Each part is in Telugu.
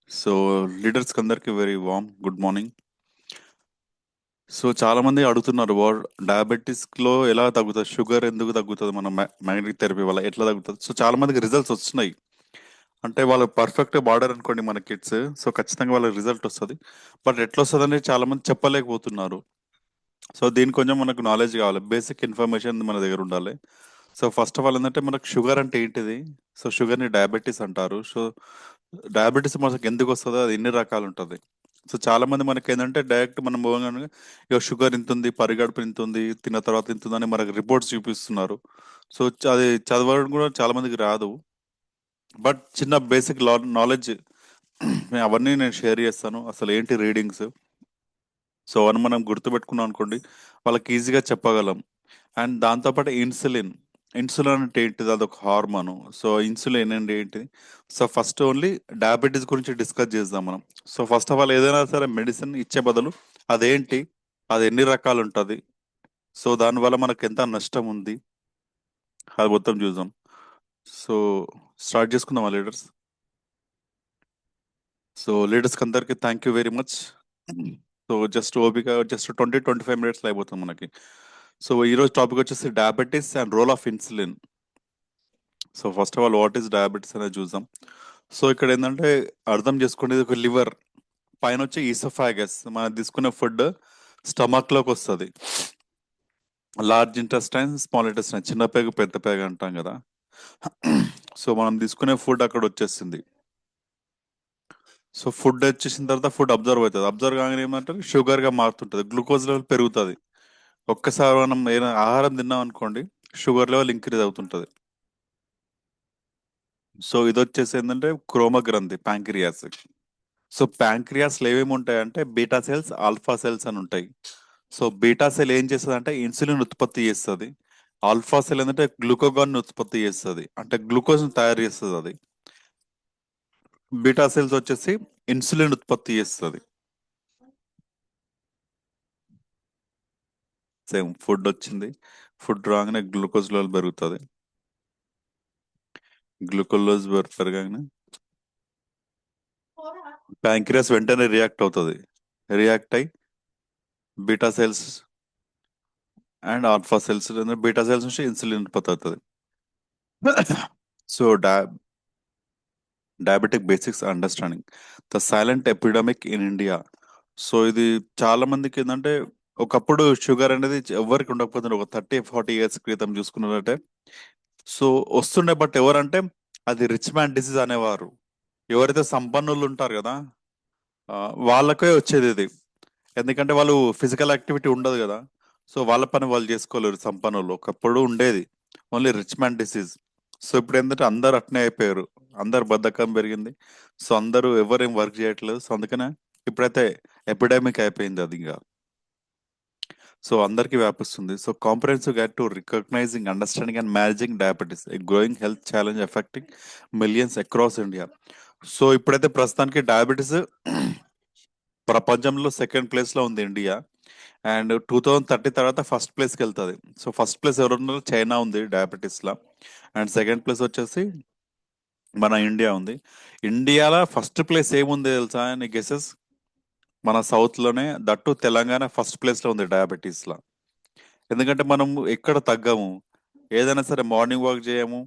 సో లీడర్స్కి అందరికీ very warm good morning. So చాలా మంది అడుగుతున్నారు డయాబెటీస్ లో ఎలా తగ్గుతుంది, షుగర్ ఎందుకు తగ్గుతుంది, మన మ్యాగ్నెటిక్ థెరపీ వల్ల ఎట్లా తగ్గుతుంది. సో చాలా మందికి రిజల్ట్స్ వస్తున్నాయి. అంటే వాళ్ళు పర్ఫెక్ట్ బార్డర్ అనుకోండి మన కిడ్స్, సో ఖచ్చితంగా వాళ్ళకి రిజల్ట్ వస్తుంది. బట్ ఎట్లా వస్తుంది అనేది చాలా మంది చెప్పలేకపోతున్నారు. సో దీని కొంచెం మనకు నాలెడ్జ్ కావాలి, బేసిక్ ఇన్ఫర్మేషన్ మన దగ్గర ఉండాలి. సో ఫస్ట్ ఆఫ్ ఆల్ ఏంటంటే మనకు షుగర్ అంటే ఏంటిది. సో షుగర్ని డయాబెటీస్ అంటారు. సో డయాబెటీస్ మనకు ఎందుకు వస్తుందో అది ఎన్ని రకాలు ఉంటుంది. సో చాలా మంది మనకి ఏంటంటే డైరెక్ట్ మనం పోగానే ఇక షుగర్ ఇంత ఉంది, పరిగడుపు ఇంత ఉంది, తిన్న తర్వాత ఇంత ఉందని మనకు రిపోర్ట్స్ చూపిస్తున్నారు. సో అది చదవడం కూడా చాలా మందికి రాదు. బట్ చిన్న బేసిక్ నాలెడ్జ్ అవన్నీ నేను షేర్ చేస్తాను. అసలు ఏంటి రీడింగ్స్, సో అని మనం గుర్తుపెట్టుకున్నాం అనుకోండి, వాళ్ళకి ఈజీగా చెప్పగలం. అండ్ దాంతోపాటు ఇన్సులిన్. ఇన్సులిన్ అంటే ఏంటిది, అదొక హార్మోన్. సో ఇన్సులిన్ అంటే ఏంటిది. సో ఫస్ట్ ఓన్లీ డయాబెటీస్ గురించి డిస్కస్ చేద్దాం మనం. సో ఫస్ట్ ఆఫ్ ఆల్ ఏదైనా సరే మెడిసిన్ ఇచ్చే బదులు అదేంటి, అది ఎన్ని రకాలు ఉంటుంది, సో దానివల్ల మనకు ఎంత నష్టం ఉంది, అది మొత్తం చూద్దాం. సో స్టార్ట్ చేసుకుందామా లీడర్స్. సో లీడర్స్కి అందరికీ thank you very much. So just ఓపిక జస్ట్ 20-25 మినిట్స్ అయిపోతుంది మనకి. సో ఈరోజు టాపిక్ వచ్చేసి diabetes and role of insulin. So first of all what is diabetes అనేది చూద్దాం. సో ఇక్కడ ఏంటంటే అర్థం చేసుకునేది ఒక లివర్, పైన వచ్చి ఈసోఫాగస్, మనం తీసుకునే ఫుడ్ స్టమక్ లోకి వస్తుంది. లార్జ్ ఇంటెస్టైన్, స్మాల్ ఇంటెస్టైన్, చిన్న పేగు పెద్ద పేగు అంటాం కదా. సో మనం తీసుకునే ఫుడ్ అక్కడ వచ్చేసింది. సో ఫుడ్ వచ్చేసిన తర్వాత ఫుడ్ అబ్జర్వ్ అవుతుంది. అబ్జర్వ్ కాగానే ఏమంటారు, షుగర్ గా మారుతుంటుంది, గ్లూకోజ్ లెవెల్ పెరుగుతుంది. ఒక్కసారి మనం ఏదైనా ఆహారం తిన్నాం అనుకోండి, షుగర్ లెవెల్ ఇంక్రీజ్ అవుతుంటది. సో ఇది వచ్చేసి ఏంటంటే క్రోమ గ్రంథి, ప్యాంక్రియాస్. సో ప్యాంక్రియాస్ లో ఏమేమి ఉంటాయంటే బీటా సెల్స్, ఆల్ఫా సెల్స్ అని ఉంటాయి. సో బీటా సెల్ ఏం చేస్తుంది అంటే ఇన్సులిన్ ఉత్పత్తి చేస్తుంది. ఆల్ఫా సెల్ ఏంటంటే గ్లూకోగాన్ ఉత్పత్తి చేస్తుంది, అంటే గ్లూకోజ్ తయారు చేస్తుంది అది. బీటా సెల్స్ వచ్చేసి ఇన్సులిన్ ఉత్పత్తి చేస్తుంది. సేమ్ ఫుడ్ వచ్చింది, ఫుడ్ రాగానే గ్లూకోజ్ లెవెల్ పెరుగుతుంది. గ్లూకోజ్ పెరగానే ప్యాంక్రియాస్ వెంటనే రియాక్ట్ అవుతుంది. రియాక్ట్ అయి beta cells and alpha cells, beta cells నుంచి ఇన్సులిన్ ఉత్పత్తి అవుతుంది. So diabetic basics understanding the silent epidemic in India. So ఇది చాలా మందికి ఏంటంటే, ఒకప్పుడు షుగర్ అనేది ఎవరికి ఉండకపోతుండే, ఒక 30-40 ఇయర్స్ క్రితం చూసుకున్నారంటే. సో వస్తుండే, బట్ ఎవరంటే అది రిచ్ మ్యాన్ డిసీజ్ అనేవారు. ఎవరైతే సంపన్నులు ఉంటారు కదా, ఆ, వాళ్ళకే వచ్చేది ఇది. ఎందుకంటే వాళ్ళు ఫిజికల్ యాక్టివిటీ ఉండదు కదా. సో వాళ్ళ పని వాళ్ళు చేసుకోలేరు సంపన్నులు. ఒకప్పుడు ఉండేది only rich man disease. So ఇప్పుడు ఏంటంటే అందరు అట్నే అయిపోయారు, అందరు బద్ధకం పెరిగింది. సో అందరూ ఎవరేం వర్క్ చేయట్లేదు. సో అందుకనే ఇప్పుడైతే ఎపిడమిక్ అయిపోయింది అది ఇంకా. సో అందరికీ వ్యాపిస్తుంది. So comprehensive guide to recognising, understanding and managing diabetes, a growing health challenge affecting millions across India. So ఇప్పుడైతే ప్రస్తుతానికి డయాబెటీస్ ప్రపంచంలో సెకండ్ ప్లేస్ లో ఉంది ఇండియా. అండ్ 2030 తర్వాత ఫస్ట్ ప్లేస్కి వెళ్తుంది. సో ఫస్ట్ ప్లేస్ ఎవరున్నారు, చైనా ఉంది డయాబెటీస్ లో. అండ్ సెకండ్ ప్లేస్ వచ్చేసి మన ఇండియా ఉంది. ఇండియాలో ఫస్ట్ ప్లేస్ ఏముంది తెలుసా నీ గెసెస్. మన సౌత్ లోనే, దట్టు తెలంగాణ ఫస్ట్ ప్లేస్ లో ఉంది డయాబెటీస్ లో. ఎందుకంటే మనం ఎక్కడ తగ్గము, ఏదైనా సరే మార్నింగ్ వాక్ చేయము,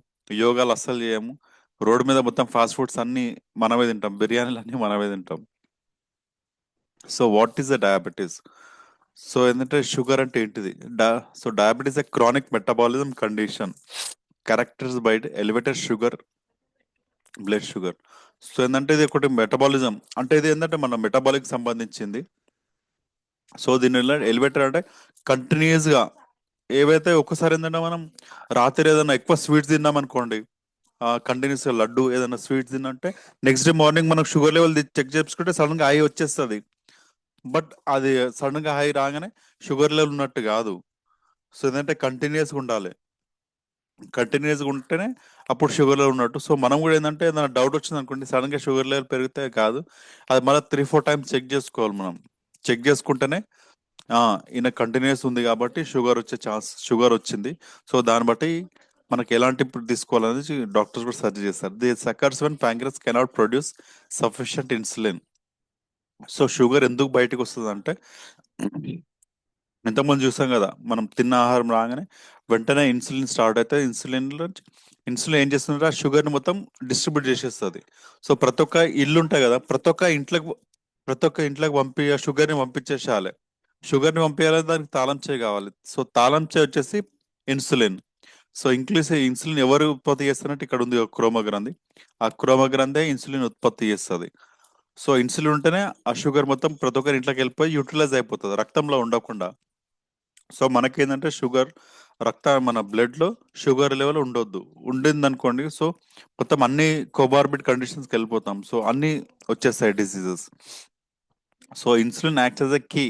యోగాలు అస్సలు చేయము, రోడ్డు మీద మొత్తం ఫాస్ట్ ఫుడ్స్ అన్ని మనమే తింటాం, బిర్యానీలు అన్ని మనమే తింటాం. So what is the diabetes. So ఏంటంటే షుగర్ అంటే ఏంటిది. So diabetes A chronic metabolism condition characters by elevated sugar, blood sugar. So ఏంటంటే ఇది ఒకటి మెటబాలిజం, అంటే ఇది ఏంటంటే మన మెటబాలిక్ సంబంధించింది. సో దీని ఎలివేటర్ అంటే కంటిన్యూస్ గా, ఏవైతే ఒక్కసారి ఏంటంటే మనం రాత్రి ఏదైనా ఎక్కువ స్వీట్స్ తిన్నాం అనుకోండి, కంటిన్యూస్ గా లడ్డు ఏదైనా స్వీట్స్ తిన్నంటే నెక్స్ట్ డే మార్నింగ్ మనకు షుగర్ లెవెల్ చెక్ చేసుకుంటే సడన్ గా హై వచ్చేస్తుంది. బట్ అది సడన్ గా హై రాగానే షుగర్ లెవెల్ ఉన్నట్టు కాదు. సో ఏంటంటే కంటిన్యూస్గా ఉండాలి, కంటిన్యూస్గా ఉంటేనే అప్పుడు షుగర్ లెవెల్ ఉన్నట్టు. సో మనం కూడా ఏంటంటే ఏదైనా డౌట్ వచ్చింది అనుకోండి, సడన్ గా షుగర్ లెవెల్ పెరిగితే కాదు, అది మళ్ళీ 3-4 టైమ్స్ చెక్ చేసుకోవాలి మనం. చెక్ చేసుకుంటేనే ఈయన కంటిన్యూస్ ఉంది కాబట్టి షుగర్ వచ్చే ఛాన్స్, షుగర్ వచ్చింది. సో దాన్ని బట్టి మనకి ఎలాంటి ఫుడ్ తీసుకోవాలనేది డాక్టర్స్ కూడా సజెస్ట్ చేస్తారు. This occurs when pancreas cannot produce sufficient insulin. So sugar ఎందుకు బయటకు వస్తుంది అంటే, ఇంతకుముందు చూసాం కదా, మనం తిన్న ఆహారం రాగానే వెంటనే ఇన్సులిన్ స్టార్ట్ అయితే ఇన్సులిన్ ఏం చేస్తుందంటే ఆ షుగర్ని మొత్తం డిస్ట్రిబ్యూట్ చేసేస్తుంది. సో ప్రతి ఒక్క ఇల్లు ఉంటాయి కదా, ప్రతి ఒక్క ఇంట్లోకి పంపి ఆ షుగర్ని పంపించేసేయాలి. షుగర్ని పంపించాలంటే దానికి తాళం చేయి కావాలి. సో తాళం చేయి వచ్చేసి ఇన్సులిన్. సో ఇన్సులిన్ ఎవరు ఉత్పత్తి చేస్తారంటే ఇక్కడ ఉంది ఒక క్రోమ గ్రంథి. ఆ క్రోమ గ్రంథే ఇన్సులిన్ ఉత్పత్తి చేస్తుంది. సో ఇన్సులిన్ ఉంటేనే ఆ షుగర్ మొత్తం ప్రతి ఒక్కరి ఇంట్లోకి వెళ్ళిపోయి యూటిలైజ్ అయిపోతుంది రక్తంలో ఉండకుండా. సో మనకేంటంటే మన బ్లడ్ లో షుగర్ లెవెల్ ఉండొద్దు. ఉండింది అనుకోండి, సో మొత్తం అన్ని కోబార్బిడ్ కండిషన్స్కి వెళ్ళిపోతాం. సో అన్ని వచ్చేస్తాయి diseases. So insulin act as a key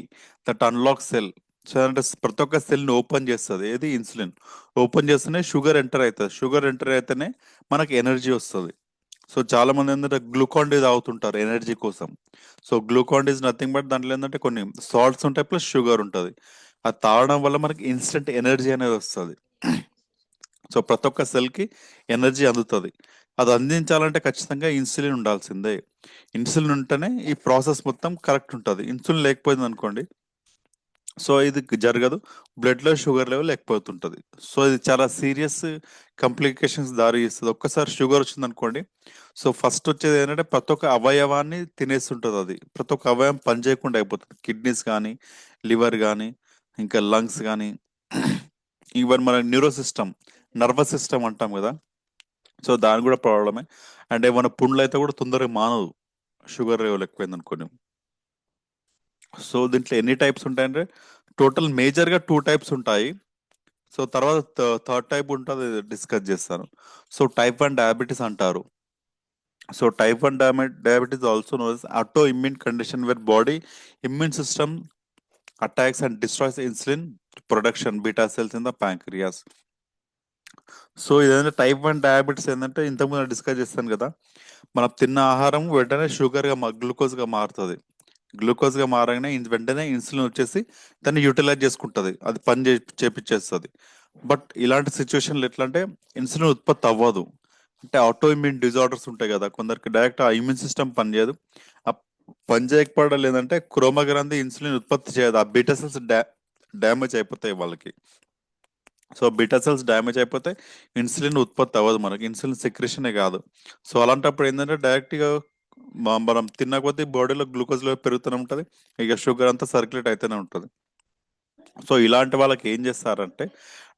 that unlock cell. So అంటే ప్రతి ఒక్క సెల్ని ఓపెన్ చేస్తుంది ఏది ఇన్సులిన్. ఓపెన్ చేస్తేనే షుగర్ ఎంటర్ అవుతుంది. షుగర్ ఎంటర్ అయితేనే మనకి ఎనర్జీ వస్తుంది. సో చాలా మంది ఏంటంటే గ్లూకాన్ డి తాగుతుంటారు ఎనర్జీ కోసం. So Glucon D is nothing but దాంట్లో ఏంటంటే కొన్ని సాల్ట్స్ ఉంటాయి ప్లస్ షుగర్ ఉంటుంది. అది తాగడం వల్ల మనకి ఇన్స్టెంట్ ఎనర్జీ అనేది వస్తుంది. సో ప్రతి ఒక్క సెల్కి ఎనర్జీ అందుతుంది. అది అందించాలంటే ఖచ్చితంగా ఇన్సులిన్ ఉండాల్సిందే. ఇన్సులిన్ ఉంటేనే ఈ ప్రాసెస్ మొత్తం కరెక్ట్ ఉంటుంది. ఇన్సులిన్ లేకపోయింది అనుకోండి, సో ఇది జరగదు. బ్లడ్లో షుగర్ లెవెల్ ఎక్కువవుతుంటుంది. సో ఇది చాలా సీరియస్ కాంప్లికేషన్స్ దారి తీస్తుంది. ఒక్కసారి షుగర్ వచ్చింది అనుకోండి, సో ఫస్ట్ వచ్చేది ఏంటంటే ప్రతి ఒక్క అవయవాన్ని తినేస్తుంటుంది. అది ప్రతి ఒక్క అవయవం పనిచేయకుండా అయిపోతుంది. కిడ్నీస్ కానీ, లివర్ కానీ, ఇంకా లంగ్స్ కానీ, ఈవెన్ మన న్యూరో సిస్టమ్, నర్వస్ సిస్టమ్ అంటాం కదా, సో దాని కూడా ప్రాబ్లమే. అంటే మన పుండ్లు అయితే కూడా తొందరగా మానదు షుగర్ లెవెల్ ఎక్కువైంది అనుకోని. సో దీంట్లో ఎన్ని టైప్స్ ఉంటాయంటే టోటల్ మేజర్గా 2 టైప్స్ ఉంటాయి. సో తర్వాత థర్డ్ టైప్ ఉంటుంది, డిస్కస్ చేస్తాను. సో టైప్ 1 డయాబెటీస్ అంటారు. So type 1 diabetes also knows auto immune condition where body immune system attacks and destroys insulin production beta cells in the pancreas. So ఇదేంటంటే టైప్ 1 డయాబెటీస్ ఏంటంటే ఇంతకుముందు డిస్కస్ చేస్తాను కదా, మనం తిన్న ఆహారం వెంటనే గ్లూకోజ్గా మారుతుంది. గ్లూకోజ్గా మారగానే వెంటనే ఇన్సులిన్ వచ్చేసి దాన్ని యూటిలైజ్ చేసుకుంటుంది. అది చేపిచ్చేస్తుంది. బట్ ఇలాంటి సిచ్యువేషన్లు ఎట్లా అంటే ఇన్సులిన్ ఉత్పత్తి అవ్వదు. అంటే ఆటో ఇమ్యూన్ డిజార్డర్స్ ఉంటాయి కదా, కొందరికి డైరెక్ట్ ఆ ఇమ్యూన్ సిస్టమ్ పనిచేయదు. ఆ పని చేయకపోవడం లేదంటే క్రోమగ్రంథి ఇన్సులిన్ ఉత్పత్తి చేయదు. ఆ బీటా సెల్స్ డ్యామేజ్ అయిపోతాయి వాళ్ళకి. సో బీటా సెల్స్ డ్యామేజ్ అయిపోతే ఇన్సులిన్ ఉత్పత్తి అవ్వదు, మనకి ఇన్సులిన్ సెక్రేషనే కాదు. సో అలాంటప్పుడు ఏంటంటే డైరెక్ట్గా మనం తిన్న కొద్దీ బాడీలో గ్లూకోజ్ లెవెల్ పెరుగుతూనే ఉంటుంది, ఇక షుగర్ అంతా సర్క్యులేట్ అయితేనే ఉంటుంది. సో ఇలాంటి వాళ్ళకి ఏం చేస్తారంటే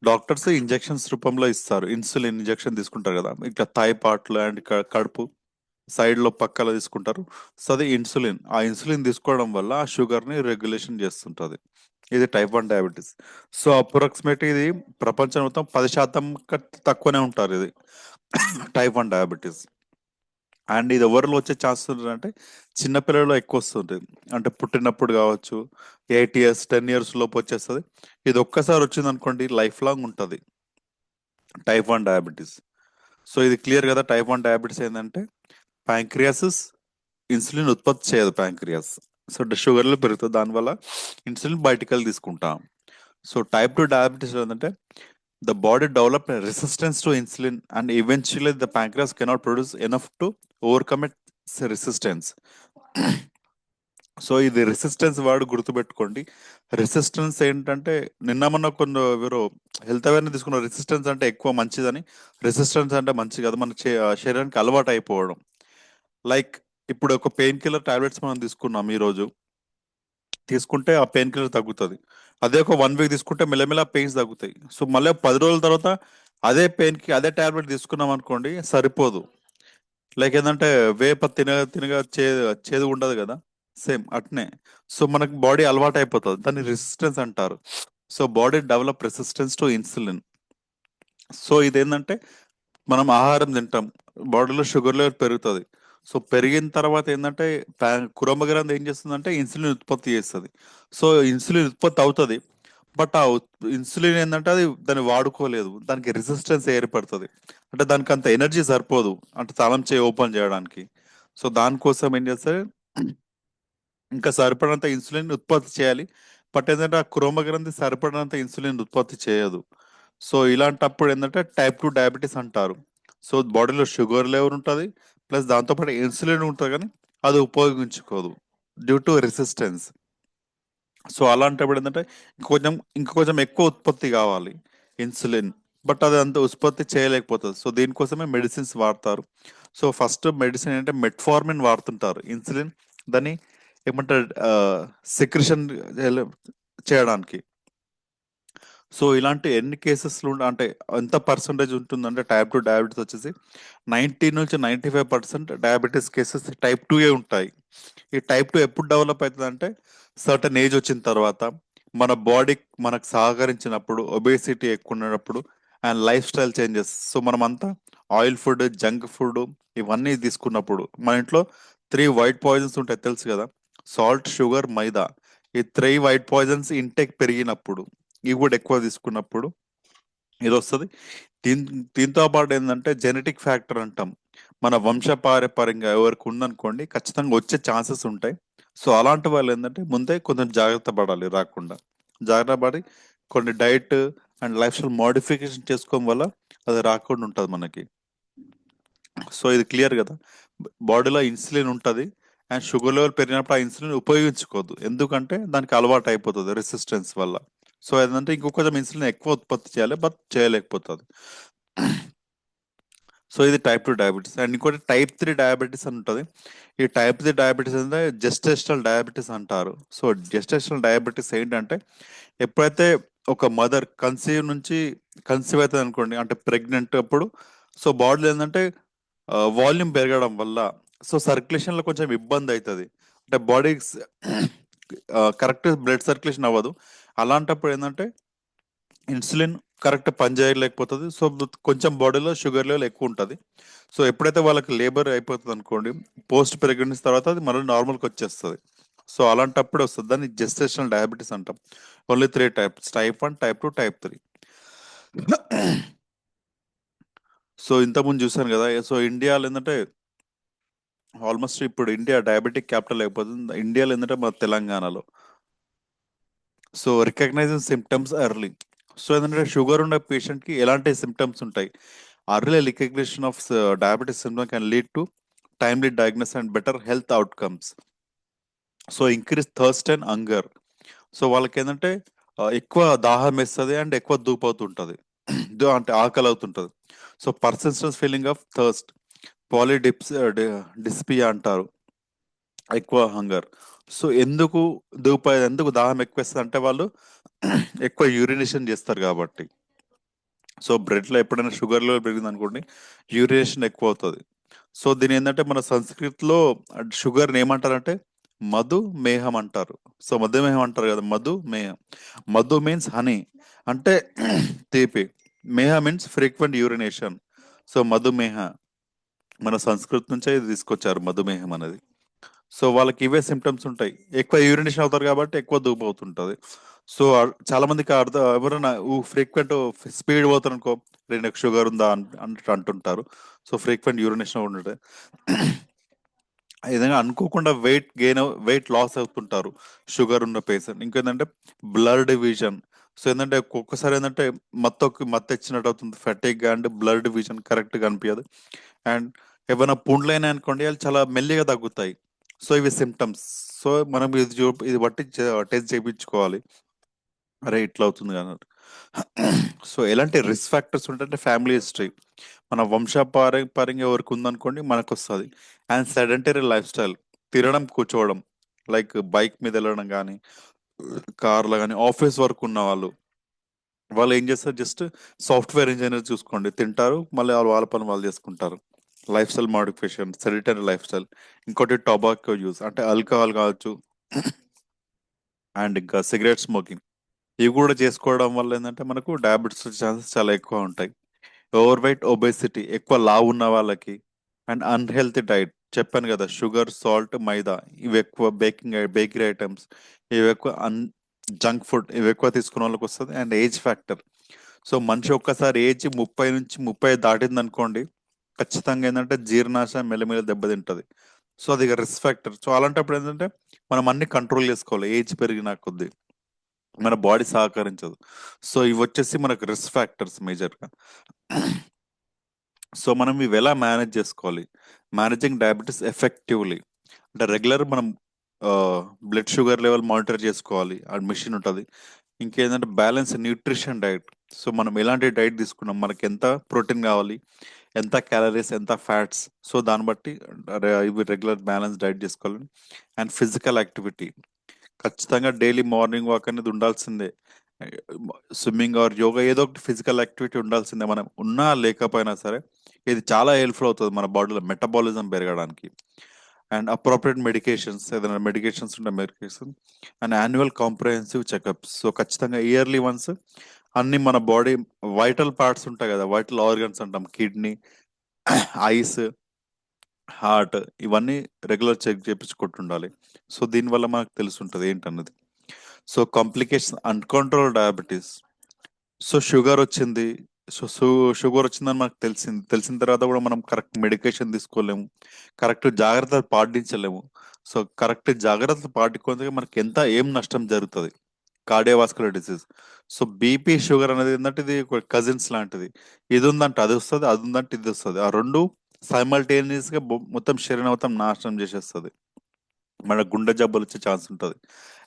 డాక్టర్స్ ఇంజెక్షన్స్ రూపంలో ఇస్తారు. ఇన్సులిన్ ఇంజెక్షన్ తీసుకుంటారు కదా, ఇట్లా థై పార్ట్లు అండ్ కడుపు సైడ్ లో పక్కల తీసుకుంటారు. సో అది ఇన్సులిన్. ఆ ఇన్సులిన్ తీసుకోవడం వల్ల ఆ షుగర్ ని రెగ్యులేషన్ చేస్తుంటది. ఇది టైప్ 1 డయాబెటీస్. సో అప్రాక్సిమేట్ ఇది ప్రపంచం మొత్తం 10% తక్కువనే ఉంటారు ఇది టైప్ 1 డయాబెటీస్. అండ్ ఇది ఎవరిలో వచ్చే ఛాన్స్ అంటే చిన్నపిల్లల్లో ఎక్కువ వస్తుంది. అంటే పుట్టినప్పుడు కావచ్చు, 8 ఇయర్స్ 10 ఇయర్స్ లోపు వచ్చేస్తుంది. ఇది ఒక్కసారి వచ్చింది అనుకోండి లైఫ్ లాంగ్ ఉంటుంది టైప్ 1 డయాబెటీస్. సో ఇది క్లియర్ కదా, టైప్ 1 డయాబెటీస్ ఏంటంటే ప్యాంక్రియాసిస్ ఇన్సులిన్ ఉత్పత్తి చేయదు ప్యాంక్రియాస్. సో షుగర్లు పెరుగుతుంది, దానివల్ల ఇన్సులిన్ బయటికి వెళ్ళి తీసుకుంటాం. సో టైప్ 2 డయాబెటీస్ ఏంటంటే the body develop a resistance to insulin and eventually the pancreas cannot produce enough to overcome its resistance. So ఇది రెసిస్టెన్స్ వర్డ్ గుర్తుపెట్టుకోండి. రెసిస్టెన్స్ ఏంటంటే నిన్న మొన్న కొన్ని ఎవరో హెల్త్ అవేర్నెస్ తీసుకున్న, రెసిస్టెన్స్ అంటే ఎక్కువ మంచిదని. రెసిస్టెన్స్ అంటే మంచి కాదు, మన శరీరానికి అలవాటు అయిపోవడం. లైక్ ఇప్పుడు ఒక పెయిన్ కిల్లర్ టాబ్లెట్స్ మనం తీసుకున్నాం ఈ రోజు, తీసుకుంటే ఆ పెయిన్ కిల్లర్ తగ్గుతుంది. అదే ఒక 1 వీక్ తీసుకుంటే మెల్లమెల్ల పెయిన్స్ తగ్గుతాయి. సో మళ్ళీ 10 రోజుల తర్వాత అదే పెయిన్కి అదే టాబ్లెట్ తీసుకున్నాం అనుకోండి, సరిపోదు. లైక్ ఏంటంటే వేప తినగా చేదు ఉండదు కదా, సేమ్ అట్నే. సో మనకి బాడీ అలవాటు అయిపోతుంది, దాన్ని రెసిస్టెన్స్ అంటారు. So body develop resistance to insulin. So ఇదేంటంటే మనం ఆహారం తింటాం, బాడీలో షుగర్ లెవెల్ పెరుగుతుంది. సో పెరిగిన తర్వాత ఏంటంటే కురంభ ఏం చేస్తుందంటే ఇన్సులిన్ ఉత్పత్తి చేస్తుంది. సో ఇన్సులిన్ ఉత్పత్తి అవుతుంది, బట్ ఆ ఇన్సులిన్ ఏంటంటే అది దాన్ని వాడుకోలేదు, దానికి రెసిస్టెన్స్ ఏర్పడుతుంది. అంటే దానికి అంత ఎనర్జీ సరిపోదు అంటే తాళం చేయి ఓపెన్ చేయడానికి. సో దానికోసం ఏం చేస్తే ఇంకా సరిపడినంత ఇన్సులిన్ ఉత్పత్తి చేయాలి. బట్ ఏంటంటే ఆ క్రోమ గ్రంథి సరిపడినంత ఇన్సులిన్ ఉత్పత్తి చేయదు. సో ఇలాంటప్పుడు ఏంటంటే టైప్ 2 డయాబెటీస్ అంటారు. సో బాడీలో షుగర్ లెవెల్ ఉంటుంది, ప్లస్ దాంతోపాటు ఇన్సులిన్ ఉంటుంది, కానీ అది ఉపయోగించుకోదు డ్యూ టు రెసిస్టెన్స్. సో అలాంటప్పుడు ఏంటంటే ఇంకొంచెం ఎక్కువ ఉత్పత్తి కావాలి ఇన్సులిన్, బట్ అది అంత ఉత్పత్తి చేయలేకపోతుంది. సో దీనికోసమే మెడిసిన్స్ వాడతారు. సో ఫస్ట్ మెడిసిన్ ఏంటంటే మెట్ఫార్మిన్ వాడుతుంటారు, ఇన్సులిన్ దాన్ని ఏమంటారు సెక్రిషన్ చేయడానికి. సో ఇలాంటి ఎన్ని కేసెస్లు అంటే ఎంత పర్సంటేజ్ ఉంటుందంటే టైప్ 2 డయాబెటీస్ వచ్చేసి 90 నుంచి 95% డయాబెటీస్ కేసెస్ టైప్ 2 ఉంటాయి. ఈ టైప్ 2 ఎప్పుడు డెవలప్ అవుతుందంటే సర్టన్ ఏజ్ వచ్చిన తర్వాత, మన బాడీ మనకు సహకరించినప్పుడు, ఒబేసిటీ ఎక్కువ ఉన్నప్పుడు, and life style changes. So మనమంతా ఆయిల్ ఫుడ్, జంక్ ఫుడ్ ఇవన్నీ తీసుకున్నప్పుడు, మన ఇంట్లో 3 వైట్ పాయిజన్స్ ఉంటాయి తెలుసు కదా, సాల్ట్, షుగర్, మైదా. ఈ 3 వైట్ పాయిజన్స్ ఇంటేక్ పెరిగినప్పుడు, ఇవి కూడా ఎక్కువ తీసుకున్నప్పుడు ఇది వస్తుంది. దీని దీంతో పాటు ఏంటంటే జెనెటిక్ ఫ్యాక్టర్ అంటాం. మన వంశపారంపర్యంగా ఎవరికి ఉందనుకోండి, ఖచ్చితంగా వచ్చే ఛాన్సెస్ ఉంటాయి. సో అలాంటి వాళ్ళు ఏంటంటే ముందే కొంచెం జాగ్రత్త పడాలి రాకుండా. జాగ్రత్త పడి కొన్ని diet and life style modification చేసుకోవడం వల్ల అది రాకుండా ఉంటుంది మనకి. సో ఇది క్లియర్ కదా. బాడీలో ఇన్సులిన్ ఉంటుంది, అండ్ షుగర్ లెవెల్ పెరిగినప్పుడు ఆ ఇన్సులిన్ ఉపయోగించుకోవద్దు, ఎందుకంటే దానికి అలవాటు అయిపోతుంది రెసిస్టెన్స్ వల్ల. సో ఏంటంటే ఇంకొంచెం ఇన్సులిన్ ఎక్కువ ఉత్పత్తి చేయాలి, బట్ చేయలేకపోతుంది. సో ఇది టైప్ 2 డయాబెటీస్. అండ్ ఇంకోటి టైప్ 3 డయాబెటీస్ అని ఉంటుంది. ఈ టైప్ 3 డయాబెటీస్ అంటే జెస్టేషనల్ డయాబెటీస్ అంటారు. సో జెస్టేషనల్ డయాబెటీస్ ఏంటంటే ఎప్పుడైతే ఒక మదర్ కన్సీవ్ అవుతుంది అనుకోండి, అంటే ప్రెగ్నెంట్ అప్పుడు, సో బాడీలో ఏంటంటే వాల్యూమ్ పెరగడం వల్ల సో సర్క్యులేషన్లో కొంచెం ఇబ్బంది అవుతుంది. అంటే బాడీ కరెక్ట్ బ్లడ్ సర్క్యులేషన్ అవ్వదు. అలాంటప్పుడు ఏంటంటే ఇన్సులిన్ కరెక్ట్ పని చేయలేకపోతుంది. సో కొంచెం బాడీలో షుగర్ లెవెల్ ఎక్కువ ఉంటుంది. సో ఎప్పుడైతే వాళ్ళకి లేబర్ అయిపోతుంది అనుకోండి, పోస్ట్ ప్రెగ్నెన్సీ తర్వాత అది మళ్ళీ నార్మల్కి వచ్చేస్తుంది. సో అలాంటప్పుడు వస్తుంది, దాన్ని జెస్టేషనల్ డయాబెటీస్ అంటాం. Only 3 types: type 1, type 2, type 3. So ఇంతకుముందు చూసాను కదా. సో ఇండియాలో ఏంటంటే ఆల్మోస్ట్ ఇప్పుడు ఇండియా డయాబెటిక్ క్యాపిటల్ అయిపోతుంది. ఇండియాలో ఏంటంటే మన తెలంగాణలో. So recognising symptoms early. So ఏంటంటే షుగర్ ఉన్న పేషెంట్కి ఎలాంటి సిమ్టమ్స్ ఉంటాయి, early recognition of diabetes syndrome can lead to timely diagnosis and better health outcomes. So increase thirst and hunger. So వాళ్ళకి ఏంటంటే ఎక్కువ దాహం వేస్తుంది అండ్ ఎక్కువ ధూపు అవుతుంటుంది, అంటే ఆకలి అవుతుంటుంది. So persistence feeling of thirst, డిస్పియా అంటారు, ఎక్కువ హంగర్. సో ఎందుకు దాహం ఎక్కువ వేస్తుంది అంటే వాళ్ళు ఎక్కువ యూరినేషన్ చేస్తారు కాబట్టి. సో బ్లడ్లో ఎప్పుడైనా షుగర్ లెవెల్ పెరిగింది అనుకోండి, యూరినేషన్ ఎక్కువ అవుతుంది. సో దీని ఏంటంటే మన సంస్కృతిలో షుగర్ని ఏమంటారంటే మధు మేహం అంటారు. సో మధుమేహం అంటారు కదా, మధు మేహం. మధు మీన్స్ హనీ, అంటే తీపి. మేహ మీన్స్ ఫ్రీక్వెంట్ యూరినేషన్. సో మధుమేహ మన సంస్కృతి నుంచే ఇది తీసుకొచ్చారు, మధుమేహం అనేది. సో వాళ్ళకి ఇవే సిమ్టమ్స్ ఉంటాయి, ఎక్కువ యూరినేషన్ అవుతారు కాబట్టి ఎక్కువ ధూపు అవుతుంటది. సో చాలా మందికి అర్థం, ఎవరైనా ఫ్రీక్వెంట్ స్పీడ్ పోతారు అనుకో, నాకు షుగర్ ఉందా అంటుంటారు. సో ఫ్రీక్వెంట్ యూరినేషన్ ఉంటే ఏదైనా అనుకోకుండా వెయిట్ లాస్ అవుతుంటారు షుగర్ ఉన్న పేషెంట్. ఇంకేంటంటే బ్లడ్ విజన్. సో ఏంటంటే ఒక్కొక్కసారి ఏంటంటే మత్తు ఇచ్చినట్టు అవుతుంది, ఫెటిక్ అండ్ బ్లడ్ విజన్ కరెక్ట్ గా అనిపించదు. అండ్ ఏమైనా పుండ్లైనా అనుకోండి, అవి చాలా మెల్లిగా తగ్గుతాయి. సో ఇవి సిమ్టమ్స్. సో మనం ఇది బట్టి టెస్ట్ చేయించుకోవాలి, అరే ఇట్లా అవుతుంది కదా. సో ఎలాంటి రిస్క్ ఫ్యాక్టర్స్ ఉంటాయంటే ఫ్యామిలీ హిస్టరీ, మన వంశపారంపర్యంగా ఎవరికి ఉందనుకోండి మనకు వస్తుంది. అండ్ సెడెంటరీ లైఫ్ స్టైల్, తినడం కూర్చోవడం, లైక్ బైక్ మీద వెళ్ళడం కానీ, కార్లో కానీ, ఆఫీస్ వర్క్ ఉన్న వాళ్ళు ఏం చేస్తారు, జస్ట్ సాఫ్ట్వేర్ ఇంజనీర్ చూసుకోండి, తింటారు మళ్ళీ వాళ్ళ పని వాళ్ళు చేసుకుంటారు. Lifestyle modification, sedentary lifestyle. ఇంకోటి టొబాకో యూస్, అంటే ఆల్కహాల్ కావచ్చు, అండ్ ఇంకా సిగరెట్ స్మోకింగ్. ఇవి కూడా చేసుకోవడం వల్ల ఏంటంటే మనకు డయాబెటీస్ వచ్చే ఛాన్సెస్ చాలా ఎక్కువ ఉంటాయి. ఓవర్ వెయిట్, ఒబేసిటీ, ఎక్కువ లావు ఉన్న వాళ్ళకి. అండ్ అన్హెల్తీ డైట్ చెప్పాను కదా, షుగర్, సాల్ట్, మైదా, ఇవి ఎక్కువ బేకరీ ఐటమ్స్, ఇవి ఎక్కువ జంక్ ఫుడ్ ఇవి ఎక్కువ తీసుకున్న వాళ్ళకి వస్తుంది. And age factor. సో మనిషి ఒక్కసారి ఏజ్ 30 నుంచి 30 దాటింది అనుకోండి, ఖచ్చితంగా ఏంటంటే జీర్ణాశయం మెల్లమెల్ల దెబ్బతింటది. సో అది రిస్క్ ఫ్యాక్టర్. సో అలాంటప్పుడు ఏంటంటే మనం అన్ని కంట్రోల్ చేసుకోవాలి ఏజ్ పెరిగిన కొద్దీ. మన బాడీ సహకరించదు. సో ఇవి వచ్చేసి మనకు రిస్క్ ఫ్యాక్టర్స్ మేజర్గా. సో మనం ఇవి ఎలా మేనేజ్ చేసుకోవాలి? మేనేజింగ్ డయాబెటీస్ ఎఫెక్టివ్లీ అంటే రెగ్యులర్ మనం బ్లడ్ షుగర్ లెవెల్ మానిటర్ చేసుకోవాలి, ఆ మిషన్ ఉంటుంది. ఇంకేంటంటే బ్యాలెన్స్ న్యూట్రిషన్ డైట్. సో మనం ఎలాంటి డైట్ తీసుకున్నాం, మనకి ఎంత ప్రోటీన్ కావాలి, ఎంత క్యాలరీస్, ఎంత ఫ్యాట్స్, సో దాన్ని బట్టి ఇవి రెగ్యులర్ బ్యాలెన్స్ డైట్ చేసుకోవాలి. అండ్ ఫిజికల్ యాక్టివిటీ ఖచ్చితంగా డైలీ మార్నింగ్ వాక్ అనేది ఉండాల్సిందే. స్విమ్మింగ్ ఆర్ యోగా ఏదో ఒకటి ఫిజికల్ యాక్టివిటీ ఉండాల్సిందే, మనం ఉన్నా లేకపోయినా సరే. ఇది చాలా హెల్ప్ఫుల్ అవుతుంది మన బాడీలో మెటబాలిజం పెరగడానికి. అండ్ అప్రోప్రియేట్ మెడికేషన్స్, ఏదైనా మెడికేషన్స్ ఉంటే medication. And annual comprehensive checkups. So ఖచ్చితంగా ఇయర్లీ వన్స్ అన్ని మన బాడీ వైటల్ పార్ట్స్ ఉంటాయి కదా, వైటల్ ఆర్గన్స్ అంటాం, కిడ్నీ, ఐస్, హార్ట్, ఇవన్నీ రెగ్యులర్ చెక్ చేయించుకుంటుండాలి. సో దీనివల్ల మనకు తెలుసుంటుంది ఏంటన్నది. So complication uncontrol diabetes. So sugar వచ్చింది. సో షుగర్ వచ్చిందని మనకు తెలిసిన తర్వాత కూడా మనం కరెక్ట్ మెడికేషన్ తీసుకోలేము, కరెక్ట్ జాగ్రత్తలు పాటించలేము. సో కరెక్ట్ జాగ్రత్తలు పాటించుకుంటే మనకి ఎంత ఏం నష్టం జరుగుతుంది. Cardiovascular disease. So BP sugar అనేది ఏంటంటే ఇది కజిన్స్ లాంటిది. ఇది ఉందంటే అది వస్తుంది, అది ఉందంటే ఇది వస్తుంది. ఆ రెండు సైమల్టేనియస్ గా మొత్తం శరీరం మొత్తం నాశనం చేసేస్తుంది. మన గుండె జబ్బులు వచ్చే ఛాన్స్ ఉంటుంది.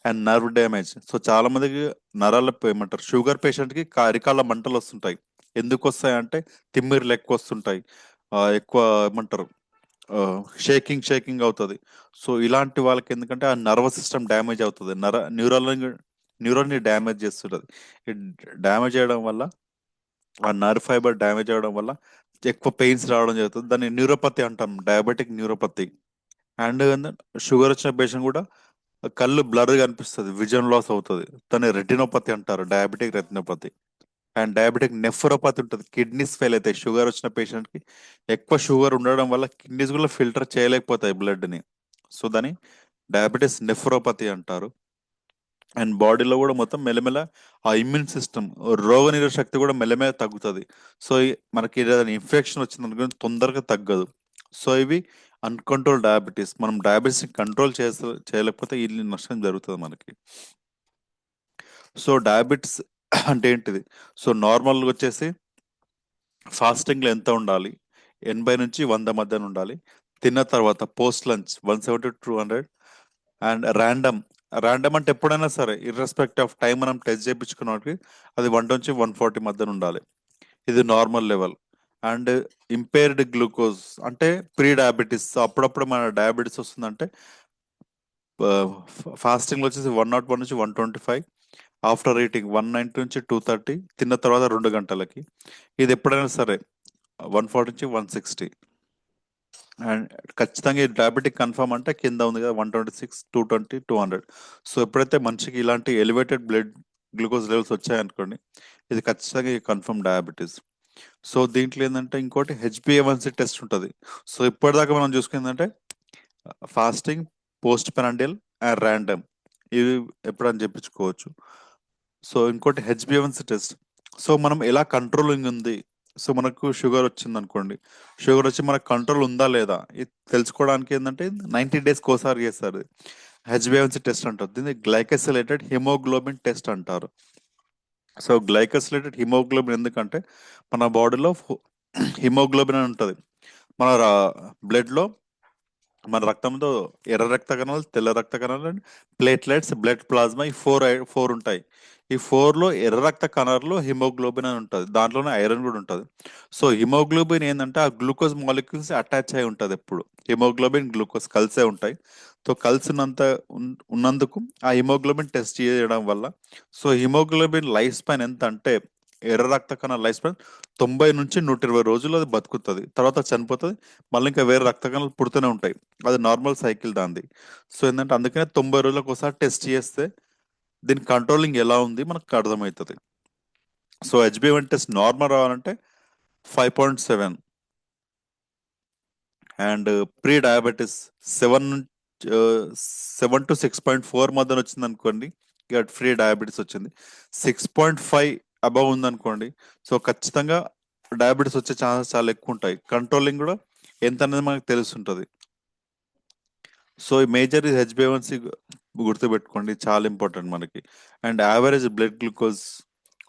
And nerve damage. సో చాలా మందికి నరాల ఏమంటారు, షుగర్ పేషెంట్ కి అరికాళ్ళ మంటలు వస్తుంటాయి. ఎందుకు వస్తాయి అంటే తిమ్మిర్లు ఎక్కువ వస్తుంటాయి, ఎక్కువ ఏమంటారు, షేకింగ్ షేకింగ్ అవుతుంది. సో ఇలాంటి వాళ్ళకి ఎందుకంటే ఆ నర్వస్ సిస్టమ్ డ్యామేజ్ అవుతుంది, న్యూరాన్ని డ్యామేజ్ చేస్తుంటది. ఈ డ్యామేజ్ చేయడం వల్ల, ఆ నర్వ్ ఫైబర్ డ్యామేజ్ అవ్వడం వల్ల ఎక్కువ పెయిన్స్ రావడం జరుగుతుంది. దాన్ని న్యూరోపతి అంటాం, డయాబెటిక్ న్యూరోపతి. అండ్ షుగర్ వచ్చిన పేషెంట్ కూడా కళ్ళు బ్లర్ కనిపిస్తుంది, విజన్ లాస్ అవుతుంది. దాన్ని రెటినోపతి అంటారు, diabetic retinopathy. And diabetic nephropathy ఉంటుంది, కిడ్నీస్ ఫెయిల్ అవుతాయి షుగర్ వచ్చిన పేషెంట్ కి. ఎక్కువ షుగర్ ఉండడం వల్ల కిడ్నీస్ కూడా ఫిల్టర్ చేయలేకపోతాయి బ్లడ్ ని. సో దాన్ని డయాబెటిస్ నెఫ్రోపతి అంటారు. అండ్ బాడీలో కూడా మొత్తం మెల్లమెల్ల ఆ ఇమ్యూన్ సిస్టమ్, రోగ నిరోధక శక్తి కూడా మెల్లమెల్ల తగ్గుతుంది. సో మనకి ఏదైనా ఇన్ఫెక్షన్ వచ్చింది అనుకోని తొందరగా తగ్గదు. సో ఇవి అన్కంట్రోల్ డయాబెటీస్. మనం డయాబెటీస్ కంట్రోల్ చేయలేకపోతే ఈ నష్టం జరుగుతుంది మనకి. సో డయాబెటీస్ అంటే ఏంటిది? సో నార్మల్గా వచ్చేసి ఫాస్టింగ్లో ఎంత ఉండాలి? 80 నుంచి 100 మధ్యన ఉండాలి. తిన్న తర్వాత post lunch 170 to 200. And random అంటే ఎప్పుడైనా సరే ఇర్రెస్పెక్ట్ ఆఫ్ టైం మనం టెస్ట్ చేయించుకున్నకి అది 100 నుంచి 140 మధ్యన ఉండాలి. ఇది normal level. And impaired glucose అంటే ప్రీ డయాబెటీస్. అప్పుడప్పుడు మన డయాబెటీస్ వస్తుందంటే ఫాస్టింగ్ వచ్చేసి 101 నుంచి 125, ఆఫ్టర్ ఈటింగ్ 190 నుంచి 230, తిన్న తర్వాత 2 గంటలకి. ఇది ఎప్పుడైనా సరే 140 నుంచి 160. అండ్ ఖచ్చితంగా ఈ డయాబెటిక్ కన్ఫర్మ్ అంటే కింద ఉంది కదా, 126, 220, 200. సో ఎప్పుడైతే మనిషికి ఇలాంటి ఎలివేటెడ్ బ్లడ్ గ్లూకోజ్ లెవెల్స్ వచ్చాయనుకోండి, ఇది ఖచ్చితంగా కన్ఫర్మ్ డయాబెటీస్. సో దీంట్లో ఏంటంటే ఇంకోటి హెచ్బిఏవన్సీ టెస్ట్ ఉంటుంది. సో ఇప్పటిదాకా మనం చూసుకుందంటే ఫాస్టింగ్, పోస్ట్ పెనండియల్ అండ్ ర్యాండమ్, ఇవి ఎప్పుడని చెప్పించుకోవచ్చు. సో ఇంకోటి హెచ్బిఏవన్సీ టెస్ట్. సో మనం ఎలా కంట్రోలింగ్ ఉంది, సో మనకు షుగర్ వచ్చింది అనుకోండి, షుగర్ వచ్చి మనకు కంట్రోల్ ఉందా లేదా ఇది తెలుసుకోవడానికి ఏంటంటే 90 డేస్కి ఒకసారి చేస్తారు. హెచ్బిఏవన్సీ టెస్ట్ అంటారు, దీన్ని గ్లైకోసిలేటెడ్ హిమోగ్లోబిన్ టెస్ట్ అంటారు. సో గ్లైకోసిలేటెడ్ హిమోగ్లోబిన్ ఎందుకంటే మన బాడీలో హిమోగ్లోబిన్ అని ఉంటుంది. మన బ్లడ్లో, మన రక్తంలో ఎర్ర రక్త కణాలు, తెల్ల రక్త కణాలు అండ్ ప్లేట్లెట్స్, బ్లడ్ ప్లాజ్మా, ఈ ఫోర్ ఉంటాయి. ఈ ఫోర్లో ఎర్ర రక్త కణాల్లో హిమోగ్లోబిన్ అని ఉంటుంది, దాంట్లోనే ఐరన్ కూడా ఉంటుంది. సో హిమోగ్లోబిన్ ఏంటంటే ఆ గ్లూకోజ్ మాలిక్యూల్స్ అటాచ్ అయి ఉంటుంది ఎప్పుడు. హిమోగ్లోబిన్ గ్లూకోజ్ కలిసే ఉంటాయి. సో కలిసినంత ఉన్నందుకు ఆ హిమోగ్లోబిన్ టెస్ట్ చేయడం వల్ల, సో హిమోగ్లోబిన్ లైఫ్ స్పాన్ ఎంత అంటే, ఎర్ర రక్త కణాల లైఫ్ స్పాన్ 90 నుంచి 120 రోజులు అది బతుకుతుంది, తర్వాత చనిపోతుంది. మళ్ళీ ఇంకా వేరే రక్త కణాలు పుడుతూనే ఉంటాయి. అది నార్మల్ సైకిల్ దాంది. సో ఏంటంటే అందుకనే 90 రోజులకు ఒకసారి టెస్ట్ చేస్తే దీని కంట్రోలింగ్ ఎలా ఉంది మనకు అర్థమవుతుంది. సో హెచ్బివన్ టెస్ట్ నార్మల్ రావాలంటే 5.7. అండ్ ప్రీ డయాబెటీస్ 7 7 to 6.4 మధ్యన వచ్చింది అనుకోండి, ఇక ఫ్రీ డయాబెటీస్ వచ్చింది. 6.5 అబవ్ ఉందనుకోండి, సో ఖచ్చితంగా డయాబెటీస్ వచ్చే ఛాన్సెస్ చాలా ఎక్కువ ఉంటాయి. కంట్రోలింగ్ కూడా ఎంత అనేది మనకు తెలుస్తుంటుంది. సో ఈ మేజర్ హెచ్బివన్సీ గుర్తుపెట్టుకోండి, చాలా ఇంపార్టెంట్ మనకి. అండ్ యావరేజ్ బ్లడ్ గ్లూకోజ్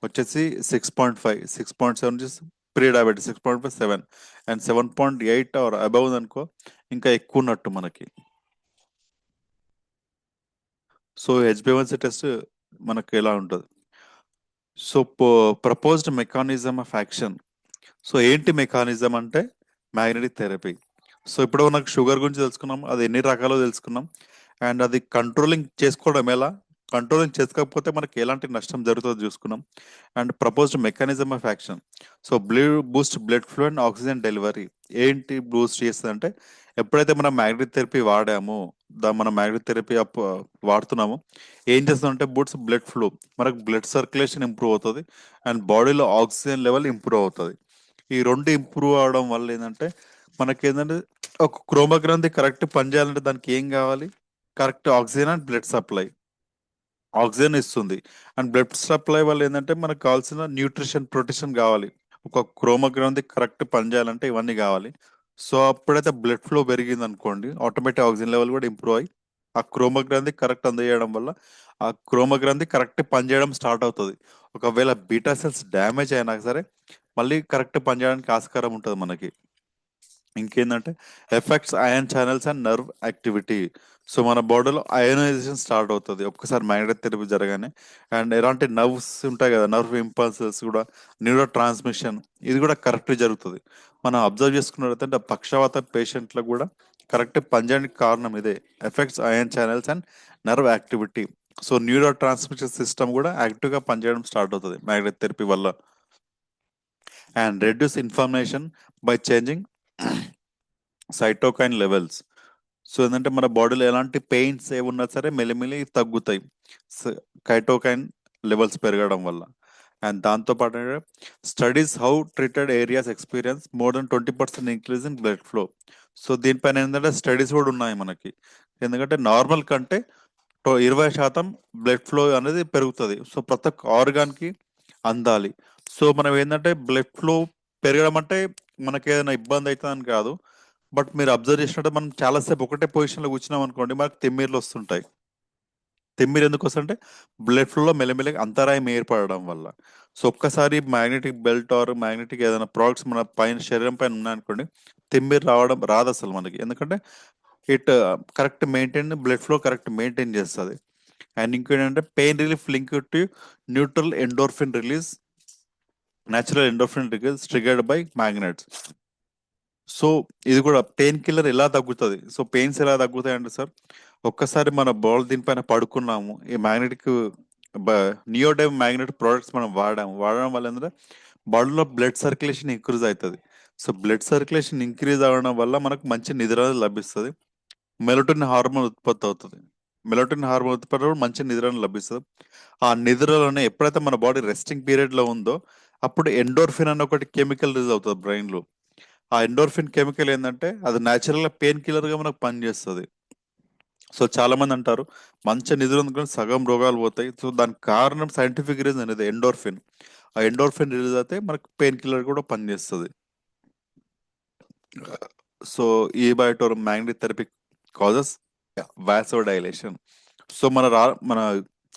వచ్చేసి 6.5, 6.7 prediabetes, 6.5, 7, and 7.8 or above అనుకో ఇంకా ఎక్కువ ఉన్నట్టు మనకి. సో హెచ్బివన్సీ టెస్ట్ మనకి ఎలా ఉంటుంది? So proposed mechanism of action. So ఏంటి మెకానిజం అంటే మ్యాగ్నెటిక్ థెరపీ. సో ఇప్పుడు మనకు షుగర్ గురించి తెలుసుకున్నాం, అది ఎన్ని రకాలో తెలుసుకున్నాం. అండ్ అది కంట్రోలింగ్ చేసుకోవడం ఎలా, కంట్రోలింగ్ చేసుకోకపోతే మనకి ఎలాంటి నష్టం జరుగుతుందో చూసుకున్నాం. And proposed mechanism of action. So Boost blood flow and oxygen delivery. ఏంటి బూస్ట్ చేస్తుంది అంటే, ఎప్పుడైతే మనం మ్యాగ్నెటిక్ థెరపీ వాడామో, మనం మ్యాగ్నెటిక్ థెరపీ వాడుతున్నామో ఏం చేస్తుందంటే బూట్స్ బ్లడ్ ఫ్లో, మనకు బ్లడ్ సర్క్యులేషన్ ఇంప్రూవ్ అవుతుంది అండ్ బాడీలో ఆక్సిజన్ లెవెల్ ఇంప్రూవ్ అవుతుంది. ఈ రెండు ఇంప్రూవ్ అవడం వల్ల ఏంటంటే మనకి ఏంటంటే ఒక క్రోమోగ్రంథి కరెక్ట్ పనిచేయాలంటే దానికి ఏం కావాలి? Correct oxygen and blood supply. Oxygen ఇస్తుంది అండ్ బ్లడ్ సప్లై వల్ల ఏంటంటే మనకు కావాల్సిన న్యూట్రిషన్, ప్రోటీషన్ కావాలి. ఒక క్రోమోగ్రంథి కరెక్ట్ పనిచేయాలంటే ఇవన్నీ కావాలి. సో అప్పుడైతే బ్లడ్ ఫ్లో పెరిగింది అనుకోండి, ఆటోమేటిక్ ఆక్సిజన్ లెవెల్ కూడా ఇంప్రూవ్ అయ్యి ఆ క్రోమోగ్రంథి కరెక్ట్ అందజేయడం వల్ల ఆ క్రోమోగ్రంథి కరెక్ట్ పనిచేయడం స్టార్ట్ అవుతుంది. ఒకవేళ బీటా సెల్స్ డ్యామేజ్ అయినా సరే మళ్ళీ కరెక్ట్ పనిచేయడానికి ఆస్కారం ఉంటుంది మనకి. ఇంకేంటంటే effects ion channels and nerve activity. So మన బాడీలో అయోనైజేషన్ స్టార్ట్ అవుతుంది ఒక్కసారి మ్యాగ్నెటిక్ థెరపీ జరగానే. అండ్ ఎలాంటి నర్వ్స్ ఉంటాయి కదా, నర్వ్ ఇంపల్సెస్ కూడా, న్యూరో ట్రాన్స్మిషన్ ఇది కూడా కరెక్ట్ జరుగుతుంది. మనం అబ్జర్వ్ చేసుకున్నట్లయితే పక్షవాత పేషెంట్లకు కూడా కరెక్ట్ పనిచేయడానికి కారణం ఇదే, effects ion channels and nerve activity. So neurotransmission system కూడా యాక్టివ్గా పనిచేయడం స్టార్ట్ అవుతుంది మ్యాగ్నెటిక్ థెరపీ వల్ల. And reduce information by changing cytokine levels. So ఏంటంటే మన బాడీలో ఎలాంటి పెయిన్స్ ఏమున్నా సరే మెల్లిమెల్లి తగ్గుతాయి కైటోకైన్ లెవెల్స్ పెరగడం వల్ల. అండ్ దాంతో పాటు studies how treated areas experience more than 20% increase in blood flow. So దీనిపైన ఏంటంటే స్టడీస్ కూడా ఉన్నాయి మనకి. ఎందుకంటే నార్మల్ కంటే 20% బ్లడ్ ఫ్లో అనేది పెరుగుతుంది. సో ప్రతి ఒక్క ఆర్గాన్కి అందాలి. సో మనం ఏంటంటే బ్లడ్ ఫ్లో పెరగడం అంటే మనకి ఏదైనా ఇబ్బంది అవుతుందని కాదు. బట్ మీరు అబ్జర్వ్ చేసినట్టు మనం చాలాసేపు ఒకటే పొజిషన్లో కూర్చున్నాం అనుకోండి, మనకు తిమ్మిర్లు వస్తుంటాయి. తిమ్మిరి ఎందుకు వస్తుంటే బ్లడ్ ఫ్లోలో మెల్లమెల్లగా అంతరాయం ఏర్పడడం వల్ల. సో ఒక్కసారి మ్యాగ్నెటిక్ బెల్ట్ ఆర్ మ్యాగ్నెటిక్ ఏదైనా ప్రోడక్ట్స్ మన పైన శరీరం పైన ఉన్నాయనుకోండి, తిమ్మిరి రావడం రాదు అసలు మనకి. ఎందుకంటే it correct maintain, blood flow correct maintain చేస్తుంది. అండ్ ఇంకేంటంటే pain relief link to neutral endorphin release, natural endorphin release triggered by magnets. So ఇది కూడా పెయిన్ కిల్లర్ ఎలా తగ్గుతుంది? సో పెయిన్స్ ఎలా తగ్గుతాయి అంటే సార్, ఒక్కసారి మన బాల్ దీనిపైన పడుకున్నాము, ఈ మ్యాగ్నెటిక్ నియోడైమ్ మ్యాగ్నెట్ ప్రోడక్ట్స్ మనం వాడడం వల్ల ఏంటంటే బాడీలో బ్లడ్ సర్క్యులేషన్ ఇంక్రీజ్ అవుతుంది. సో బ్లడ్ సర్క్యులేషన్ ఇంక్రీజ్ అవ్వడం వల్ల మనకు మంచి నిద్ర లభిస్తుంది. మెలటోనిన్ హార్మోన్ ఉత్పత్తి అవుతుంది. మెలటోనిన్ హార్మోన్ ఉత్పత్తి అవ్వడం మంచి నిద్ర లభిస్తుంది. ఆ నిద్రలోనే ఎప్పుడైతే మన బాడీ రెస్టింగ్ పీరియడ్ లో ఉందో అప్పుడు ఎండోర్ఫిన్ అన్న ఒకటి కెమికల్ రిలీజ్ అవుతుంది బ్రెయిన్ లో. ఆ ఎండోర్ఫిన్ కెమికల్ ఏంటంటే అది న్యాచురల్ గా పెయిన్ కిల్లర్ గా మనకు పనిచేస్తుంది. సో చాలా మంది అంటారు మంచి నిద్ర అందుకని సగం రోగాలు పోతాయి. సో దానికి కారణం సైంటిఫిక్ రీజన్ అనేది ఎండోర్ఫిన్. ఆ ఎండోర్ఫిన్ రిలీజ్ అయితే మనకు పెయిన్ కిల్లర్ కూడా పనిచేస్తుంది. సో ఈ బయోటోర్ magnetic therapy causes vasodilation. So మన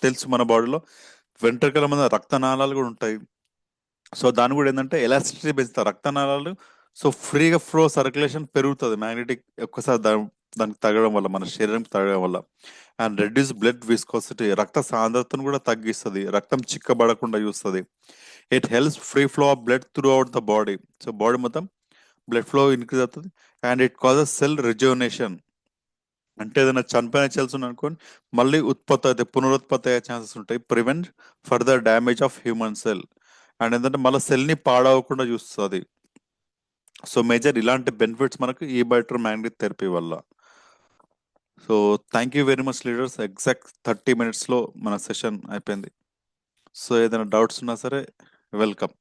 తెలుసు మన బాడీలో వెంట్రుకల మీద రక్తనాళాలు కూడా ఉంటాయి. సో దాని కూడా ఏంటంటే ఎలాస్టిసిటీ పెంచుతారు రక్తనాళాలు. సో ఫ్రీగా ఫ్లో సర్క్యులేషన్ పెరుగుతుంది మ్యాగ్నెటిక్ ఒక్కసారి దానికి తగ్గడం వల్ల, మన శరీరంకి తగ్గడం వల్ల. అండ్ రెడ్యూస్ బ్లడ్ విస్కోసిటీ, రక్త సాంద్రతను కూడా తగ్గిస్తుంది, రక్తం చిక్కబడకుండా చూస్తుంది. It helps free flow of blood through out the body. So body మొత్తం బ్లడ్ ఫ్లో ఇంక్రీజ్ అవుతుంది. And it causes cell rejuvenation. అంటే ఏదైనా చనిపోయిన సెల్స్ అనుకోని మళ్ళీ ఉత్పత్తి అయితే పునరుత్పత్తి అయ్యే ఛాన్సెస్ ఉంటాయి. Prevent further damage of human cell. And ఏంటంటే మళ్ళీ సెల్ని పాడవకుండా చూస్తుంది. సో మేజర్ ఇలాంటి బెనిఫిట్స్ మనకు ఈ బయోటర్ మ్యాగ్నెటిక్ థెరపీ వల్ల. So thank you very much leaders. Exact 30 minutes మన సెషన్ అయిపోయింది. సో ఏదైనా డౌట్స్ ఉన్నా సరే వెల్కమ్.